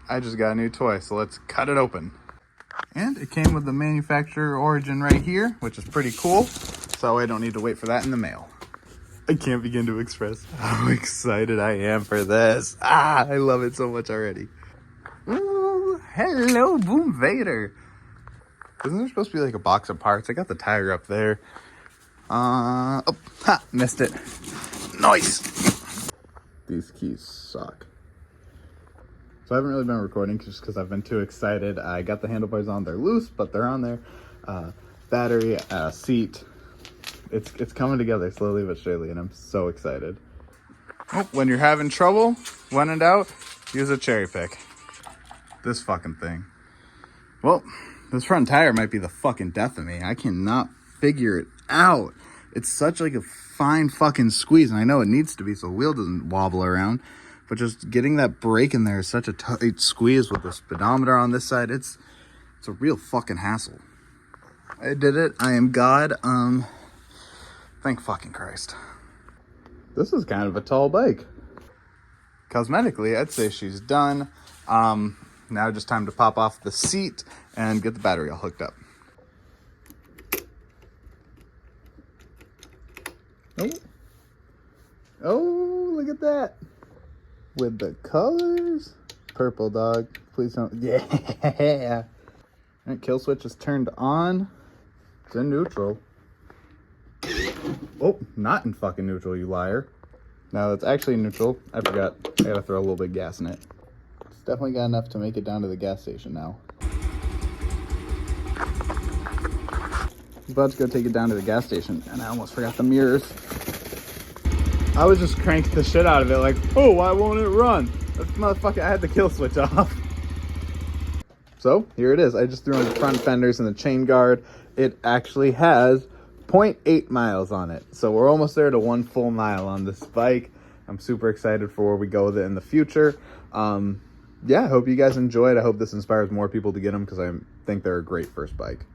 I just got a new toy, so let's cut it open. And it came with the manufacturer origin right here, which is pretty cool. So I don't need to wait for that in the mail. I can't begin to express how excited I am for this. I love it so much already. Ooh, hello, Boom Vader. Isn't there supposed to be like a box of parts? I got the tire up there. Missed it. Nice. These keys suck. So I haven't really been recording just because I've been too excited. I got the handlebars on. They're loose, but they're on there. Battery, seat. It's coming together slowly but surely, and I'm so excited. Oh, when you're having trouble, when in doubt, use a cherry pick. This fucking thing. Well, this front tire might be the fucking death of me. I cannot figure it out. It's such like a fine fucking squeeze, and I know it needs to be so the wheel doesn't wobble around. But just getting that brake in there is such a tight squeeze with the speedometer on this side. It's a real fucking hassle. I did it. I am God. Thank fucking Christ. This is kind of a tall bike. Cosmetically, I'd say she's done. Now just time to pop off the seat and get the battery all hooked up. Oh, look at that. With the colors. Purple, dog. Please don't. Yeah. All right, kill switch is turned on. It's in neutral. Oh, not in fucking neutral, you liar. Now it's actually neutral. I forgot. I gotta throw a little bit of gas in it. It's definitely got enough to make it down to the gas station now. I'm about to go take it down to the gas station, and I almost forgot the mirrors. I was just cranking the shit out of it like, oh, why won't it run? That motherfucker, I had the kill switch off. So, here it is. I just threw in the front fenders and the chain guard. It actually has 0.8 miles on it. So we're almost there to 1 full mile on this bike. I'm super excited for where we go with it in the future. Yeah, I hope you guys enjoyed. I hope this inspires more people to get them because I think they're a great first bike.